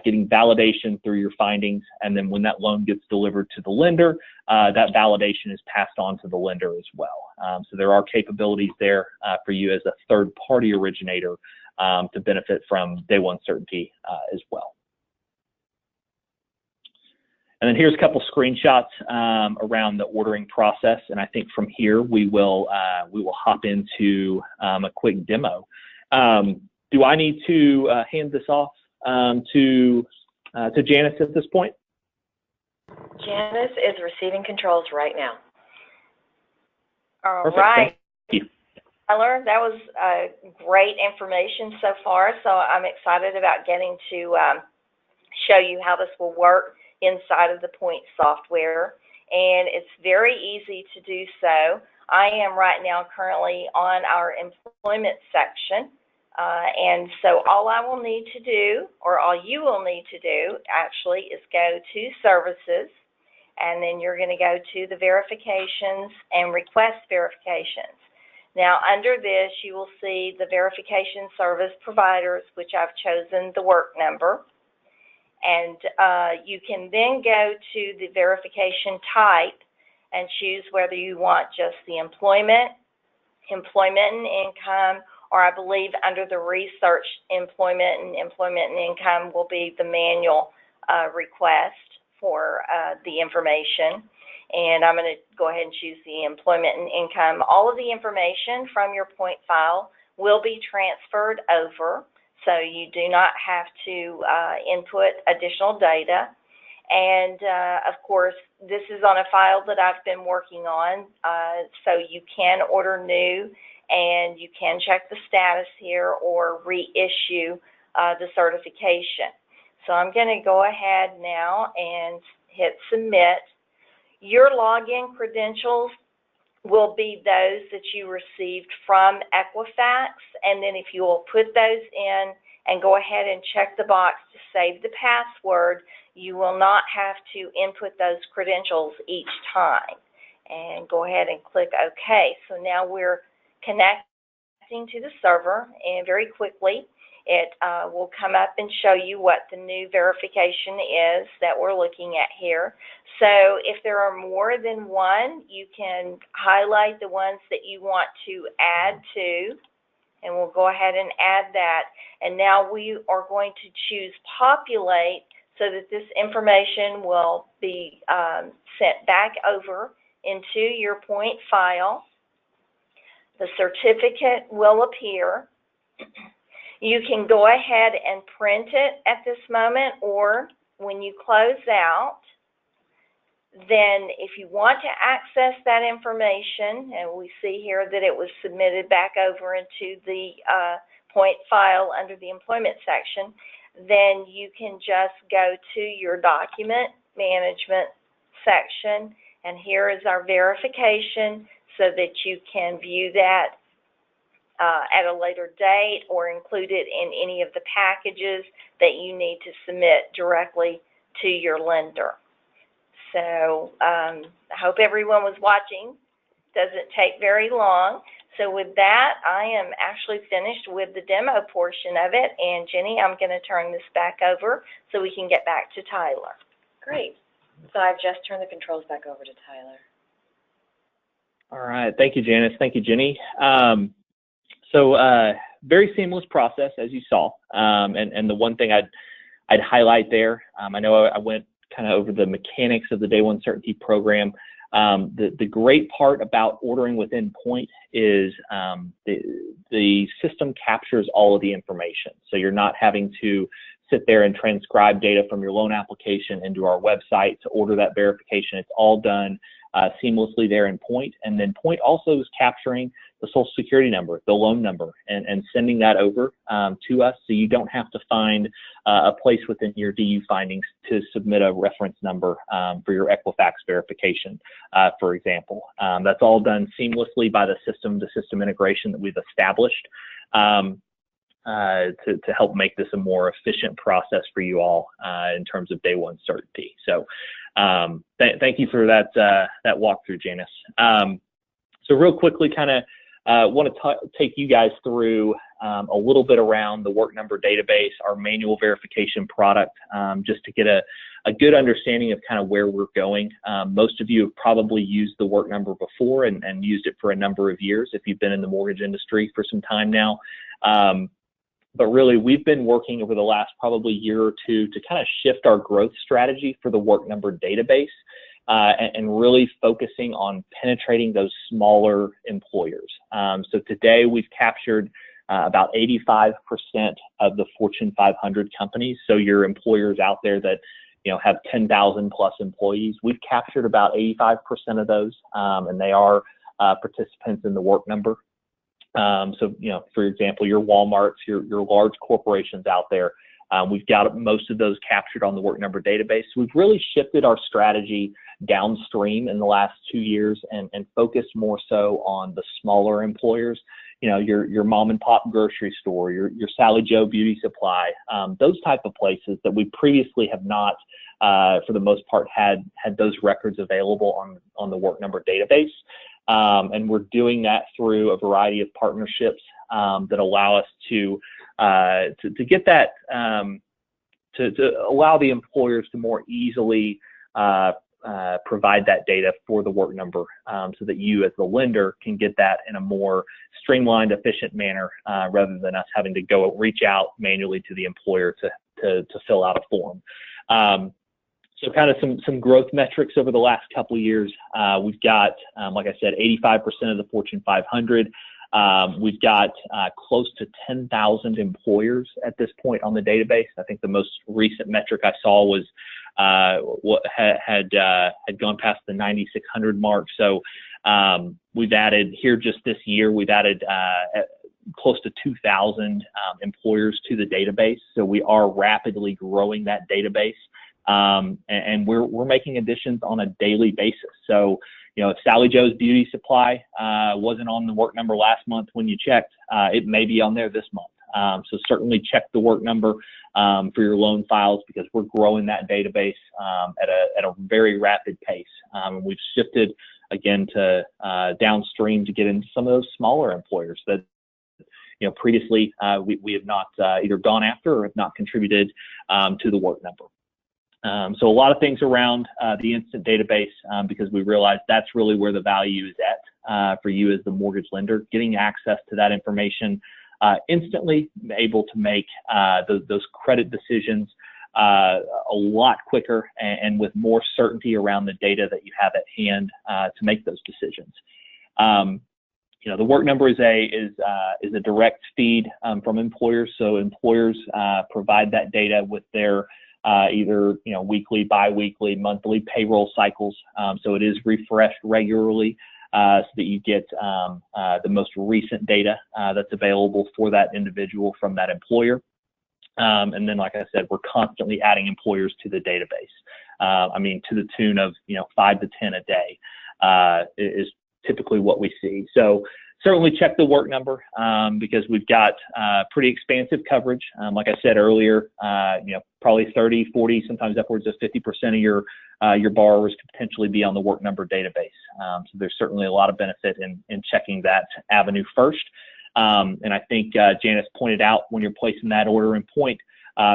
getting validation through your findings, and then when that loan gets delivered to the lender, that validation is passed on to the lender as well. So there are capabilities there for you as a third-party originator to benefit from day one certainty as well. And then here's a couple screenshots around the ordering process, and I think from here we will hop into a quick demo. Do I need to hand this off to Janice at this point? Janice is receiving controls right now. All Perfect. right. Thank you. Tyler, that was great information so far, so I'm excited about getting to show you how this will work inside of the Point software, and it's very easy to do so. I am right now currently on our employment section, and so all I will need to do, or all you will need to do actually, is go to Services, and then you're going to go to the Verifications and Request Verifications. Now, under this, you will see the verification service providers, which I've chosen the work number. And you can then go to the verification type and choose whether you want just the employment and income, or I believe under the research, employment and income will be the manual request for the information. And I'm going to go ahead and choose the employment and income. All of the information from your Point file will be transferred over, so you do not have to input additional data. And of course, this is on a file that I've been working on, so you can order new, and you can check the status here or reissue the certification. So I'm going to go ahead now and hit Submit. Your login credentials will be those that you received from Equifax, and then if you will put those in and go ahead and check the box to save the password, you will not have to input those credentials each time. And go ahead and click OK. So now we're connecting to the server, and very quickly it will come up and show you what the new verification is that we're looking at here. So if there are more than one, you can highlight the ones that you want to add to, and we'll go ahead and add that. And now we are going to choose Populate so that this information will be sent back over into your Point file. The certificate will appear. You can go ahead and print it at this moment, or when you close out, then if you want to access that information, and we see here that it was submitted back over into the Point file under the employment section, then you can just go to your document management section, and here is our verification so that you can view that at a later date or include it in any of the packages that you need to submit directly to your lender. So I hope everyone was watching. Doesn't take very long. So with that, I am actually finished with the demo portion of it. And Jenny, I'm going to turn this back over so we can get back to Tyler. Great. So I've just turned the controls back over to Tyler. All right. Thank you, Janice. Thank you, Jenny. So very seamless process, as you saw. And the one thing I'd highlight there, I know I went kind of over the mechanics of the Day One Certainty program. The great part about ordering within Point is the system captures all of the information. So you're not having to sit there and transcribe data from your loan application into our website to order that verification. It's all done seamlessly there in Point. And then Point also is capturing the Social Security number, the loan number, and sending that over to us, so you don't have to find a place within your DU findings to submit a reference number for your Equifax verification, for example. That's all done seamlessly by the system-to-system integration that we've established to help make this a more efficient process for you all in terms of Day One Certainty. So thank you for that walkthrough, Janice. So real quickly, kind of want to take you guys through a little bit around the Work Number database, our manual verification product, just to get a good understanding of kind of where we're going. Most of you have probably used the Work Number before and used it for a number of years if you've been in the mortgage industry for some time now. But really, we've been working over the last probably year or two to kind of shift our growth strategy for the Work Number database and really focusing on penetrating those smaller employers. So today we've captured about 85% of the Fortune 500 companies. So your employers out there that have 10,000 plus employees, we've captured about 85% of those, and they are participants in the Work Number. So, for example, your Walmarts, your large corporations out there, we've got most of those captured on the Work Number database. We've really shifted our strategy downstream in the last 2 years and focused more so on the smaller employers, your mom and pop grocery store, your Sally Joe beauty supply, those type of places that we previously have not, for the most part, had those records available on the Work Number database. And we're doing that through a variety of partnerships that allow us to get that, to allow the employers to more easily provide that data for the Work Number, so that you as the lender can get that in a more streamlined, efficient manner, rather than us having to go reach out manually to the employer to fill out a form. So kind of some growth metrics over the last couple of years. We've got, like I said, 85% of the Fortune 500. We've got close to 10,000 employers at this point on the database. I think the most recent metric I saw was what had gone past the 9,600 mark. So we've added here just this year, we've added close to 2,000 employers to the database. So we are rapidly growing that database. And we're making additions on a daily basis. So, if Sally Joe's Beauty Supply wasn't on the Work Number last month when you checked, it may be on there this month. So certainly check the Work Number for your loan files, because we're growing that database at a very rapid pace. We've shifted again to downstream to get into some of those smaller employers that previously we have not either gone after or have not contributed to the Work Number. So a lot of things around the instant database, because we realize that's really where the value is at for you as the mortgage lender, getting access to that information instantly, able to make those credit decisions a lot quicker and with more certainty around the data that you have at hand to make those decisions. The Work Number is a direct feed from employers. So employers provide that data with their either weekly, bi-weekly, monthly payroll cycles. So it is refreshed regularly so that you get the most recent data that's available for that individual from that employer. And then, like I said, we're constantly adding employers to the database. To the tune of 5 to 10 a day is typically what we see. So certainly check the Work Number because we've got pretty expansive coverage. Like I said earlier, probably 30, 40, sometimes upwards of 50% of your borrowers could potentially be on the Work Number database. So there's certainly a lot of benefit in checking that avenue first. And I think Janice pointed out, when you're placing that order in point,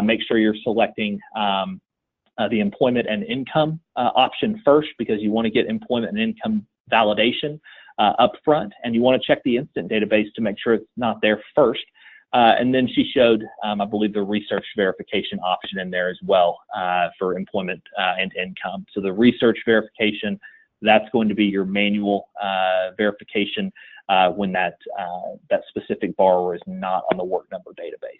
make sure you're selecting the employment and income option first, because you want to get employment and income validation up front, and you want to check the instant database to make sure it's not there first. And then she showed, I believe, the research verification option in there as well for employment and income. So the research verification, that's going to be your manual verification when that specific borrower is not on the Work Number database.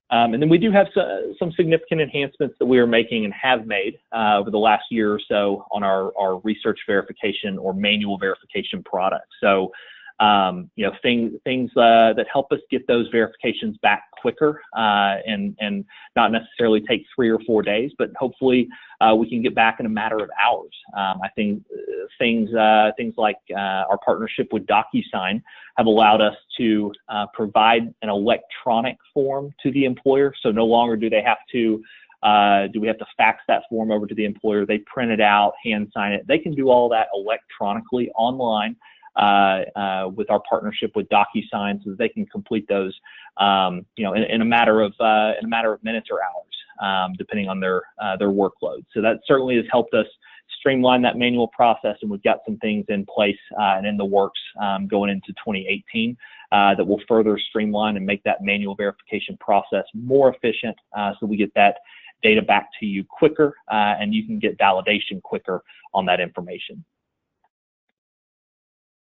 And then we do have some significant enhancements that we are making and have made over the last year or so on our research verification or manual verification products. So, things that help us get those verifications back quicker and not necessarily take 3 or 4 days, but hopefully we can get back in a matter of hours. I think things like our partnership with DocuSign have allowed us to provide an electronic form to the employer. So no longer do we have to fax that form over to the employer. They print it out, hand sign it. They can do all that electronically online with our partnership with DocuSign, so that they can complete those, in a matter of minutes or hours, depending on their workload. So that certainly has helped us streamline that manual process, and we've got some things in place and in the works going into 2018 that will further streamline and make that manual verification process more efficient, so we get that data back to you quicker and you can get validation quicker on that information.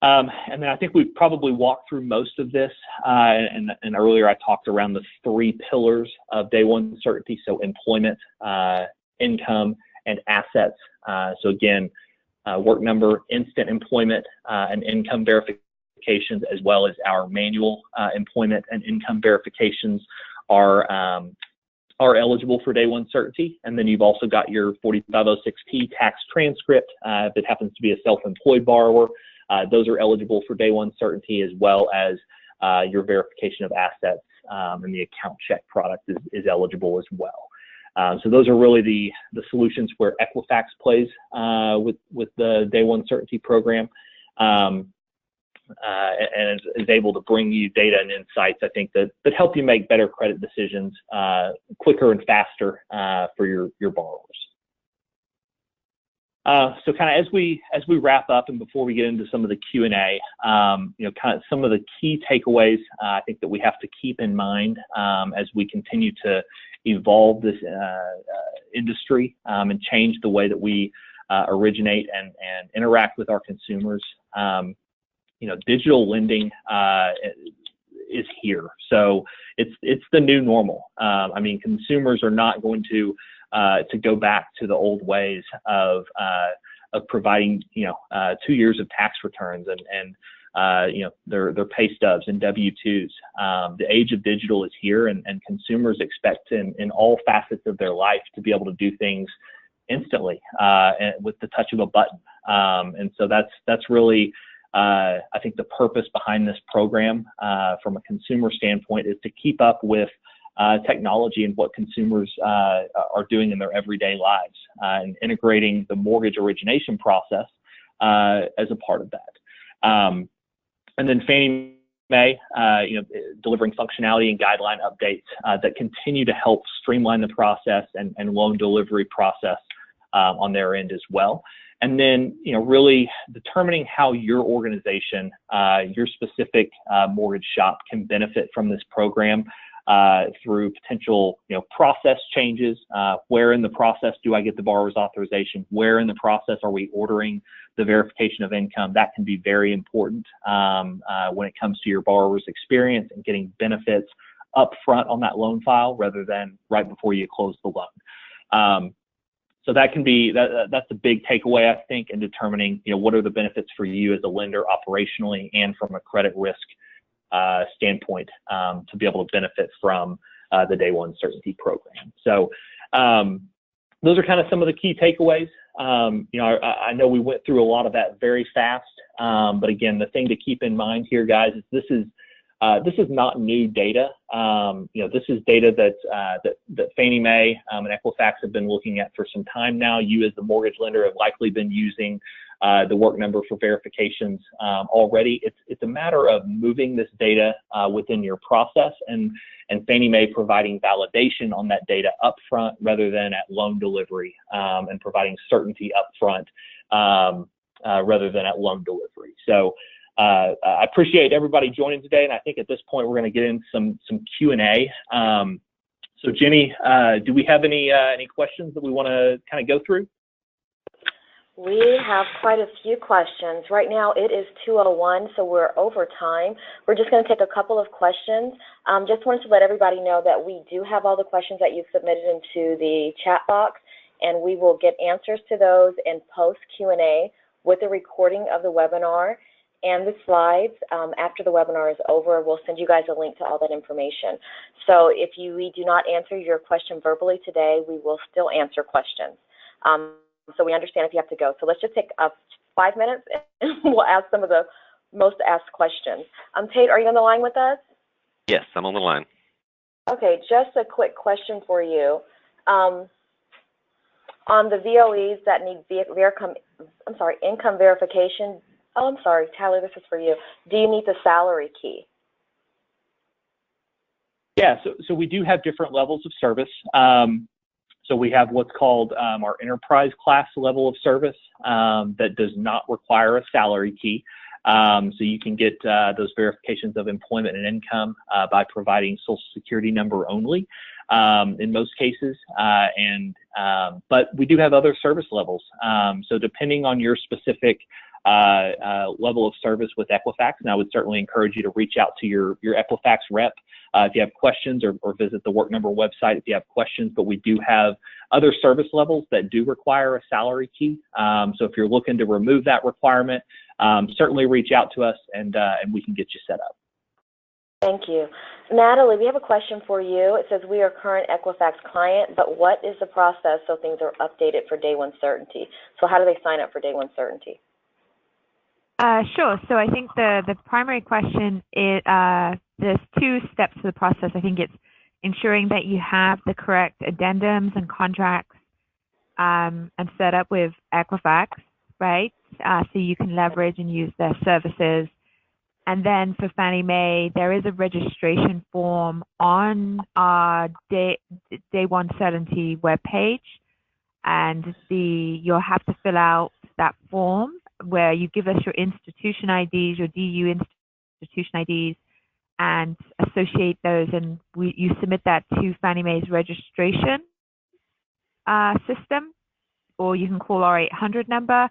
And then I think we've probably walked through most of this, and earlier I talked around the 3 pillars of day one certainty, so employment, income, and assets. So again, Work Number, instant employment, and income verifications, as well as our manual employment and income verifications are eligible for day one certainty. And then you've also got your 4506P tax transcript. If it happens to be a self-employed borrower, those are eligible for day one certainty, as well as your verification of assets, and the account check product is eligible as well. So those are really the solutions where Equifax plays with the day one certainty program, and is able to bring you data and insights, I think, that help you make better credit decisions quicker and faster for your borrowers. So kind of as we wrap up and before we get into some of the Q&A, kind of some of the key takeaways I think that we have to keep in mind as we continue to evolve this industry and change the way that we originate and interact with our consumers. Digital lending is here, so it's the new normal. I mean, consumers are not going to go back to the old ways of providing 2 years of tax returns and their pay stubs and W-2s. The age of digital is here, and consumers expect in all facets of their life to be able to do things instantly and with the touch of a button. And so that's really I think the purpose behind this program from a consumer standpoint is to keep up with technology and what consumers are doing in their everyday lives, and integrating the mortgage origination process as a part of that. And then Fannie Mae, delivering functionality and guideline updates that continue to help streamline the process and loan delivery process on their end as well. And then, really determining how your organization, your specific mortgage shop can benefit from this program through potential, process changes. Where in the process do I get the borrower's authorization? Where in the process are we ordering the verification of income? That can be very important when it comes to your borrower's experience and getting benefits up front on that loan file rather than right before you close the loan. So that can be, that's a big takeaway, I think, in determining, what are the benefits for you as a lender operationally and from a credit risk standpoint to be able to benefit from the Day One Certainty program. So those are kind of some of the key takeaways. I know we went through a lot of that very fast, but again, the thing to keep in mind here, guys, is this is not new data. This is data that Fannie Mae and Equifax have been looking at for some time now. You as the mortgage lender have likely been using the Work Number for verifications already. It's a matter of moving this data within your process and Fannie Mae providing validation on that data upfront rather than at loan delivery, and providing certainty upfront rather than at loan delivery. So I appreciate everybody joining today, and I think at this point we're going to get in some Q&A. So Jenny, do we have any questions that we want to kind of go through? We have quite a few questions. Right now it is 2:01, so we're over time. We're just going to take a couple of questions. Just wanted to let everybody know that we do have all the questions that you've submitted into the chat box, and we will get answers to those and post Q&A with a recording of the webinar and the slides. After the webinar is over, we'll send you guys a link to all that information. So if we do not answer your question verbally today, we will still answer questions. So we understand if you have to go. So let's just take 5 minutes and we'll ask some of the most asked questions. Tate, are you on the line with us? Yes, I'm on the line. Okay, just a quick question for you. On the VOEs that need income verification, I'm sorry, Tyler, this is for you. Do you need the salary key? Yeah, so we do have different levels of service. So we have what's called our enterprise class level of service that does not require a salary key. So you can get those verifications of employment and income by providing Social Security number only in most cases. But we do have other service levels. So depending on your specific level of service with Equifax, and I would certainly encourage you to reach out to your Equifax rep if you have questions, or visit the Work Number website if you have questions. But we do have other service levels that do require a salary key. So if you're looking to remove that requirement, certainly reach out to us, and we can get you set up. Thank you. Natalie, we have a question for you. It says, we are current Equifax client, but what is the process so things are updated for Day One Certainty? So how do they sign up for Day One Certainty? Sure. So I think the primary question is, there's two steps to the process. I think it's ensuring that you have the correct addendums and contracts and set up with Equifax, right? So you can leverage and use their services. And then for Fannie Mae, there is a registration form on our Day One Certainty webpage, and you'll have to fill out that form where you give us your institution IDs, your DU institution IDs, and associate those, and you submit that to Fannie Mae's registration system, or you can call our 800 number,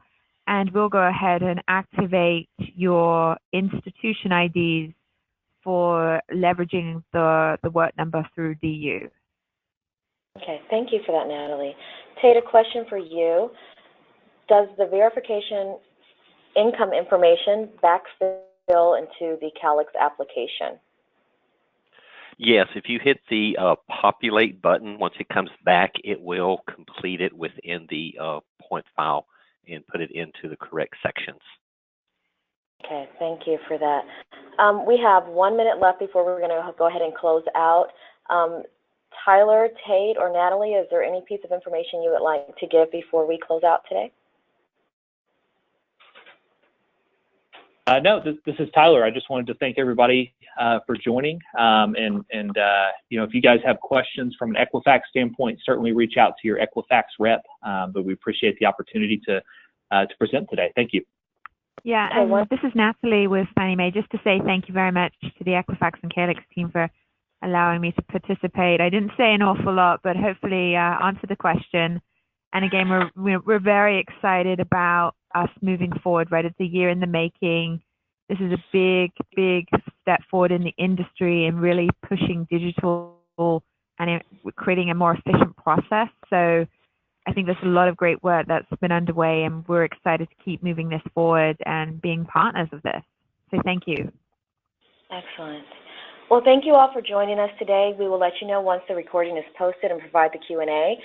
and we'll go ahead and activate your institution IDs for leveraging the work number through DU. Okay, thank you for that, Natalie. Tate, a question for you. Does the verification income information backfill into the Calix application? Yes, if you hit the populate button, once it comes back, it will complete it within the point file and put it into the correct sections. Okay, thank you for that. We have 1 minute left before we're going to go ahead and close out. Tyler, Tate, or Natalie, is there any piece of information you would like to give before we close out today? No, this is Tyler. I just wanted to thank everybody for joining. You know, if you guys have questions from an Equifax standpoint, certainly reach out to your Equifax rep. But we appreciate the opportunity to present today. Thank you. Yeah, and this is Natalie with Fannie Mae. Just to say thank you very much to the Equifax and Calix team for allowing me to participate. I didn't say an awful lot, but hopefully answer the question. And again, we're very excited about us moving forward, right? It's a year in the making. This is a big step forward in the industry and really pushing digital and creating a more efficient process. So I think there's a lot of great work that's been underway, and we're excited to keep moving this forward and being partners of this. So thank you. Excellent. Well, thank you all for joining us today. We will let you know once the recording is posted and provide the Q&A.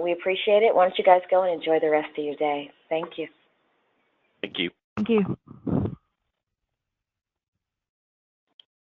We appreciate it. Why don't you guys go and enjoy the rest of your day. Thank you. Thank you. Thank you.